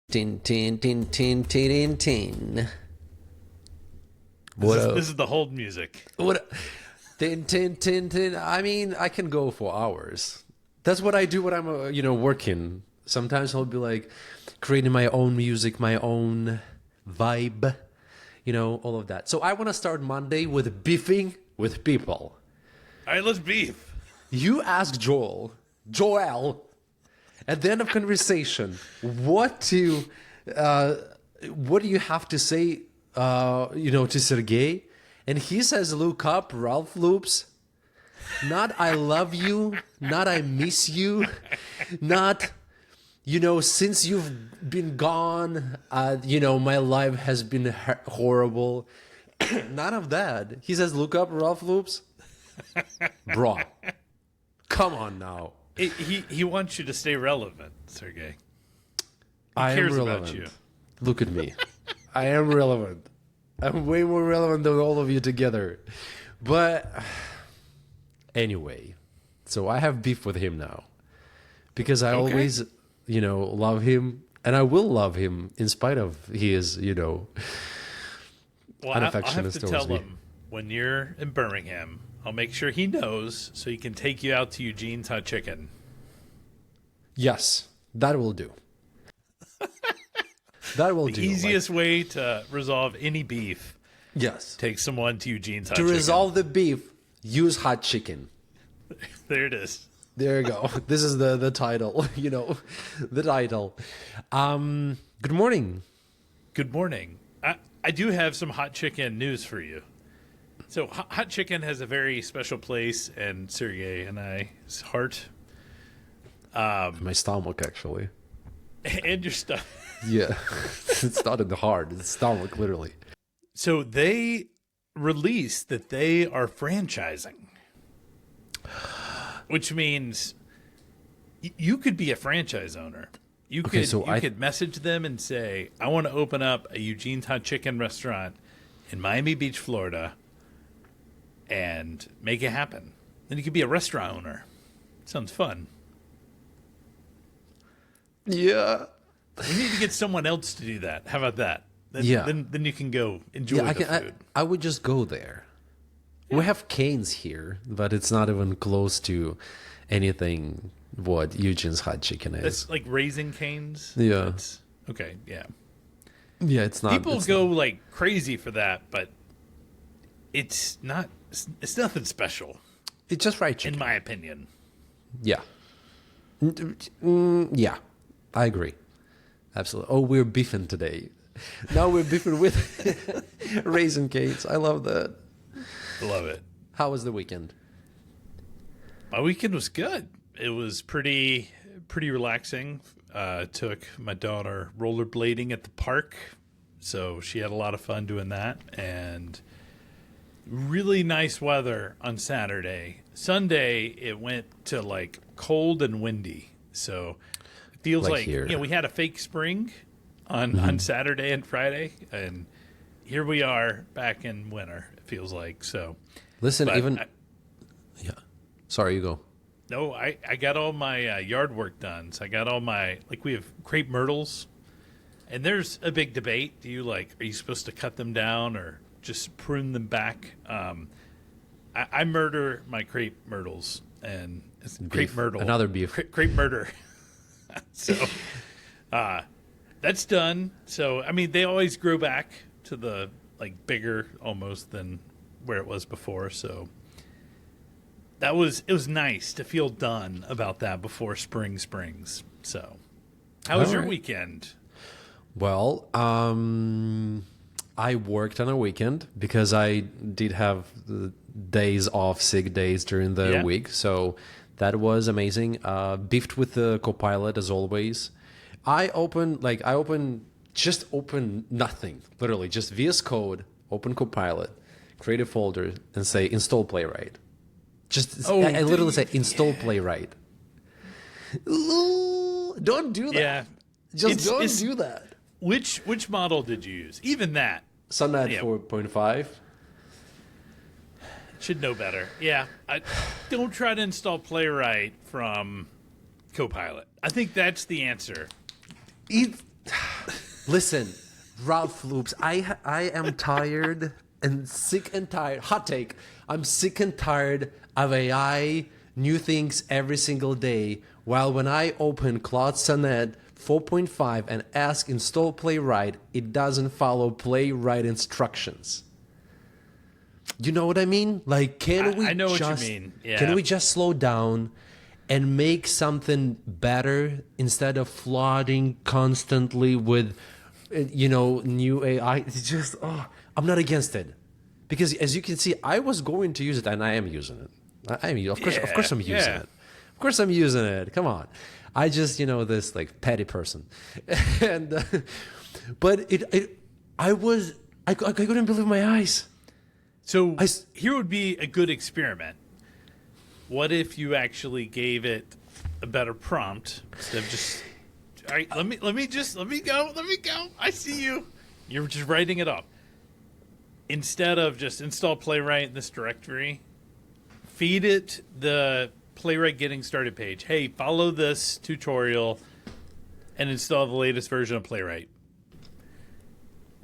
Tin, tin, tin, tin, tin, tin, tin. This is the hold music. What? Tin, tin, tin, tin. I mean, I can go for hours. That's what I do when I'm, working. Sometimes I'll be like creating my own music, my own vibe, all of that. So I want to start Monday with beefing with people. All right, let's beef. You ask Joel, at the end of conversation, what do you have to say, to Sergei? And he says, look up Ralph Loops. Not I love you, not I miss you, not, since you've been gone, my life has been horrible. None of that. He says, look up Ralph Loops. Bro, come on now. He wants you to stay relevant, Sergei. I am relevant. About you. Look at me. I am relevant. I'm way more relevant than all of you together. But anyway, so I have beef with him now. Because I always, love him. And I will love him in spite of his, well, unaffectionate I'll have to tell me. him when you're in Birmingham. I'll make sure he knows so he can take you out to Eugene's Hot Chicken. Yes, that will do. That will do. The easiest way to resolve any beef. Yes. Take someone to Eugene's Hot Chicken. To resolve the beef, use hot chicken. There it is. There you go. This is the title, the title. Good morning. Good morning. I do have some hot chicken news for you. So hot chicken has a very special place in Sergei and I's heart. My stomach, actually. And your stomach. Yeah. It's not in the heart. It's stomach, literally. So they released that they are franchising. Which means you could be a franchise owner. You could message them and say, I want to open up a Eugene's Hot Chicken restaurant in Miami Beach, Florida, and make it happen. Then you could be a restaurant owner. Sounds fun. Yeah. We need to get someone else to do that. How about that? Then you can go enjoy the food. I would just go there. Yeah. We have Cane's here, but it's not even close to anything what Eugene's Hot Chicken is. It's like Raising Cane's? Yeah. Okay, yeah. Yeah, it's not. People go like crazy for that, but it's nothing special. It's just fried chicken. In my opinion. Yeah. Yeah, I agree. Absolutely. Oh, we're beefing today. Now we're beefing with Raisin Canes. I love that. Love it. How was the weekend? My weekend was good. It was pretty relaxing. Took my daughter rollerblading at the park, so she had a lot of fun doing that. And really nice weather on Saturday. Sunday, it went to like cold and windy, so it feels like we had a fake spring on Saturday and Friday, and here we are back in winter. It feels like so. Listen, yeah. Sorry, you go. No, I got all my yard work done. So I got all we have crepe myrtles, and there's a big debate. Are you supposed to cut them down or just prune them back? I murder my crepe myrtles, and it's crepe myrtle. Another beef. Crepe murder. So that's done. So, I mean, they always grow back to the bigger almost than where it was before. So it was nice to feel done about that before spring springs. So how was your weekend? Well, I worked on a weekend because I did have days off, sick days during the week. So that was amazing. Beefed with the Copilot as always. I opened nothing, literally just VS Code, open Copilot, create a folder, and say install Playwright. I literally say install Playwright. Don't do that. Yeah, don't do that. Which model did you use? Even that. Sunlight 4.5. Should know better. Yeah. Don't try to install Playwright from Copilot. I think that's the answer. Listen, Ralph Loops, I am tired and sick and tired. Hot take. I'm sick and tired of AI, new things every single day. While when I open Claude Sonnet 4.5 and ask install Playwright, it doesn't follow Playwright instructions. You know what I mean? Like, I know what you mean. Yeah. Can we just slow down and make something better instead of flooding constantly with, new AI? It's just, I'm not against it, because as you can see, I was going to use it and I am using it. Of course, I'm using it. Of course, I'm using it. Come on, I just this like petty person, and but I couldn't believe my eyes. So here would be a good experiment. What if you actually gave it a better prompt instead of just, all right, let me go. I see you. You're just writing it up. Instead of just install Playwright in this directory, feed it the Playwright getting started page. Hey, follow this tutorial and install the latest version of Playwright.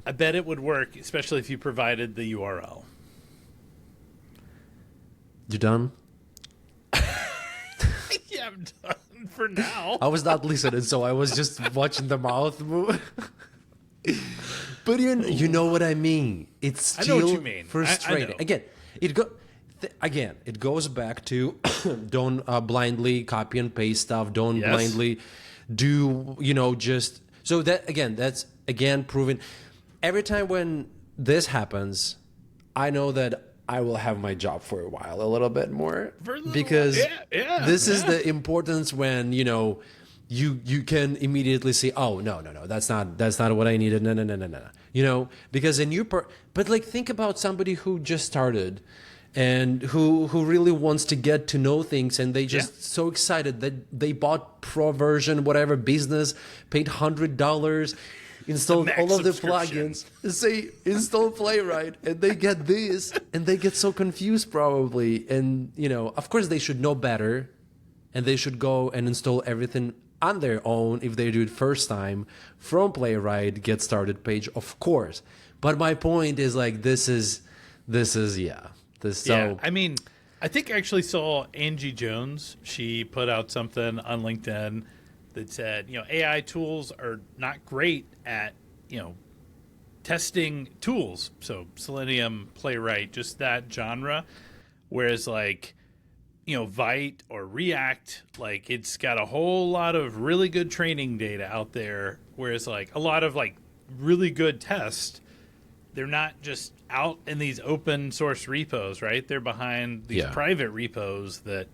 I bet it would work, especially if you provided the URL. You done? Yeah, I'm done for now. I was not listening, so I was just watching the mouth move. But you know what I mean. It's still I know what you mean. frustrating. I know. It goes back to don't blindly copy and paste stuff. Don't blindly do just so that that's proven. Every time when this happens, I know that I will have my job for a while, a little bit more, because this is the importance when you can immediately say, oh no, that's not what I needed, no, because but like think about somebody who just started and who really wants to get to know things, and they just so excited that they bought pro version, whatever business, paid $100. Installed all of the plugins, say install Playwright, and they get this, and they get so confused probably. And of course they should know better, and they should go and install everything on their own if they do it first time from Playwright get started page, of course. But my point is like this is. I mean, I think I actually saw Angie Jones. She put out something on LinkedIn that said, AI tools are not great at, testing tools. So Selenium, Playwright, just that genre. Whereas like, Vite or React, like it's got a whole lot of really good training data out there. Whereas like a lot of like really good tests, they're not just out in these open source repos, right? They're behind these private repos that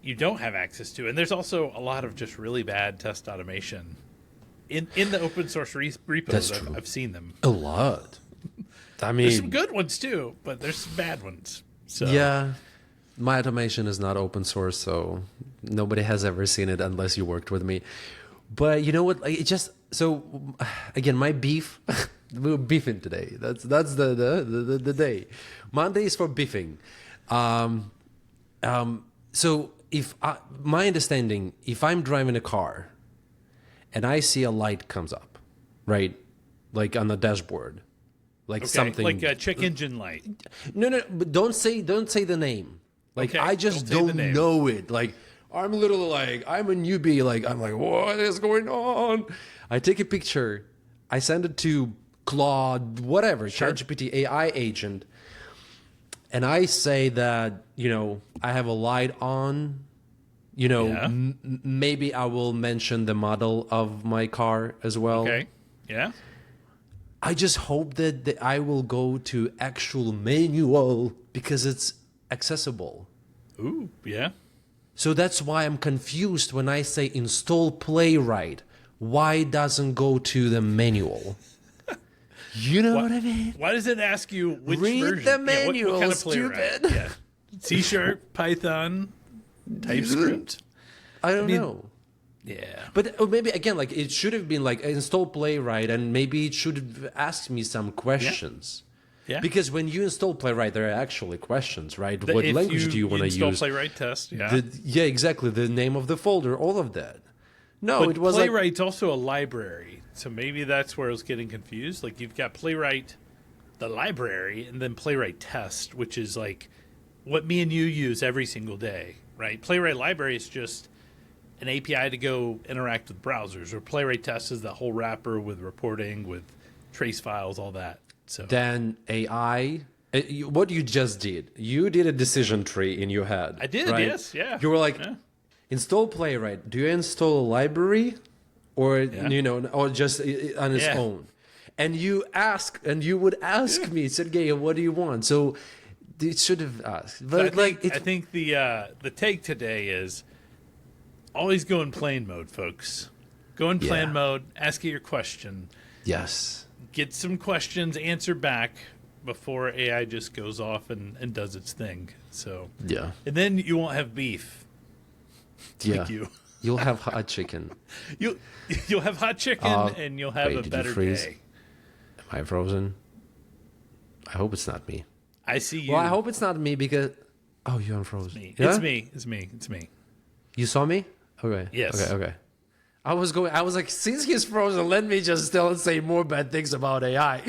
you don't have access to. And there's also a lot of just really bad test automation in the open source repos. I've seen them a lot. I mean, there's some good ones too, but there's some bad ones. So yeah, my automation is not open source, so nobody has ever seen it unless you worked with me. But you know what? It just again, my beef. We were beefing today. That's the day. Monday is for beefing. So my understanding, if I'm driving a car and I see a light comes up, right, like on the dashboard, like something like a check engine light. No, but don't say the name. Like I just don't know it. Like I'm literally like I'm a newbie. Like I'm like, what is going on? I take a picture, I send it to Claude, whatever, ChatGPT AI agent, and I say that I have a light on. Maybe I will mention the model of my car as well. Okay. Yeah. I just hope that I will go to actual manual because it's accessible. Ooh, yeah. So that's why I'm confused when I say install Playwright. Why doesn't go to the manual? You know what I mean? Why does it ask you which Read version? the manual, what kind of stupid. Yeah. C#, Python, TypeScript. I don't know. Yeah. But maybe, again, like it should have been like install Playwright, and maybe it should have asked me some questions. Yeah. Because when you install Playwright, there are actually questions, right? What language do you want to use? Install Playwright test, yeah. Yeah, exactly. The name of the folder, all of that. No, But it was like Playwright's also a library, so maybe that's where I was getting confused. Like you've got Playwright, the library, and then Playwright Test, which is like what me and you use every single day, right? Playwright Library is just an API to go interact with browsers, or Playwright Test is the whole wrapper with reporting, with trace files, all that. So then AI. What you just did, you did a decision tree in your head. I did, right? yes, yeah. You were like, Yeah. install Playwright. Do you install a librry, or Yeah. or just on its Yeah. own? And you would ask me, Sergei, what do you want? So it should have asked, but So I think the take today is always go in plain mode, folks. Go in plain Yeah. mode. Ask it your question. yes, Get some questions answered back before AI just goes off and does its thing. So yeah, and then you won't have beef. yeah. Like you. You'll have hot chicken. You'll have hot chicken and you'll have wait, a did you better freeze? day. Am I frozen? I hope it's not me. I see you. Well, I hope it's not me because you're unfrozen. me. Yeah? It's me. It's me. It's me. You saw me? Okay. Yes. Okay. I was like, since he's frozen, let me just still say more bad things about AI.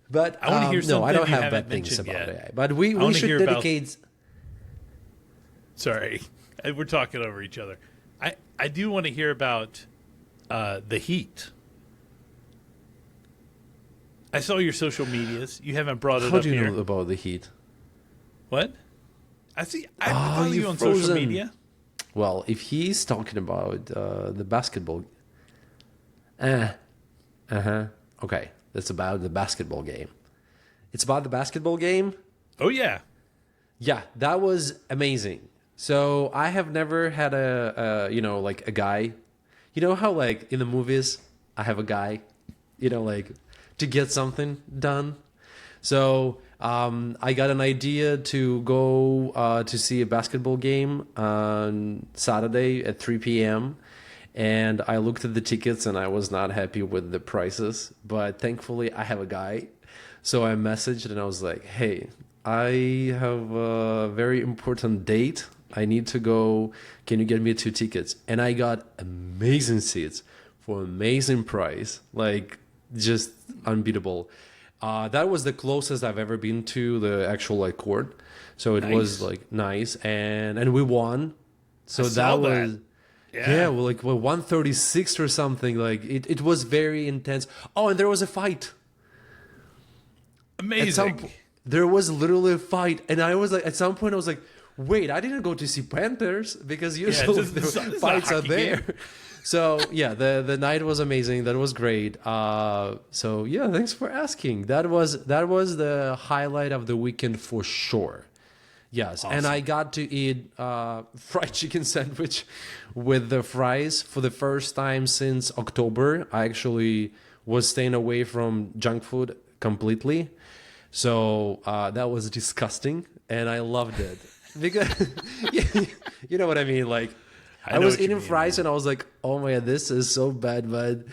But I wanna hear no, I something don't you have haven't bad things mentioned about yet. AI. But we wanna should hear about- dedicate. Sorry, we're talking over each other. I do want to hear about the heat. I saw your social medias. You haven't brought it How up do you here. know about the heat? What? I see. I follow you you're on social frozen. media. Well, if he's talking about the basketball, okay, that's about the basketball game. It's about the basketball game. Oh yeah. Yeah, that was amazing. So I have never had like a guy. You know how like in the movies I have a guy, like to get something done. So I got an idea to go to see a basketball game on Saturday at 3 p.m. And I looked at the tickets and I was not happy with the prices. But thankfully I have a guy. So I messaged and I was like, hey, I have a very important date. I need to go. Can you get me 2 tickets? And I got amazing seats for amazing price. Like just unbeatable. That was the closest I've ever been to the actual like court. So it was like nice. And we won. So saw that was... that. Yeah, well, like 136 or something. Like it was very intense. Oh, and there was a fight. Amazing. There was literally a fight, and I was like, at some point, I was like, wait, I didn't go to see Panthers because usually this is the not a fights are hockey there. game. So yeah, the night was amazing. That was great. So yeah, thanks for asking. That was the highlight of the weekend for sure. Yes, and I got to eat fried chicken sandwich with the fries for the first time since October. I actually was staying away from junk food completely. So that was disgusting, and I loved it. Because, you know what I mean? Like, I know was what you eating mean, fries, and I was like, oh my God, this is so bad, but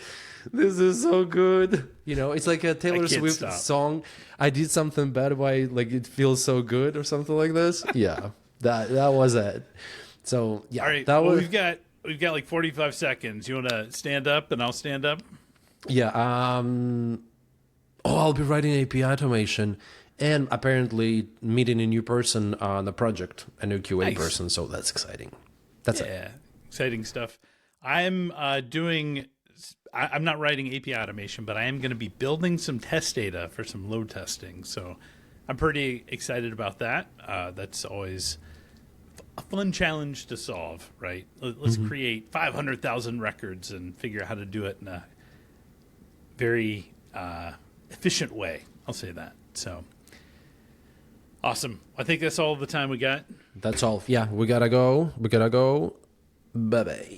this is so good. It's like a Taylor can't Swift stop. song. I did something bad, why like it feels so good or something like this. Yeah, that was it. So yeah, All right. that well, was we've got like 45 seconds. You want to stand up and I'll stand up? yeah. I'll be writing API automation and apparently meeting a new person on the project, a new QA Nice. person. So that's exciting. That's it. Yeah, exciting stuff. I'm I'm not writing API automation, but I am going to be building some test data for some load testing. So I'm pretty excited about that. That's always a fun challenge to solve, right? Let's create 500,000 records and figure out how to do it in a very efficient way. I'll say that. So awesome. I think that's all the time we got. That's all. Yeah, we gotta go. Bye bye.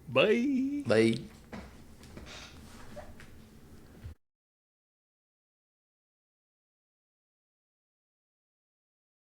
Bye. Bye.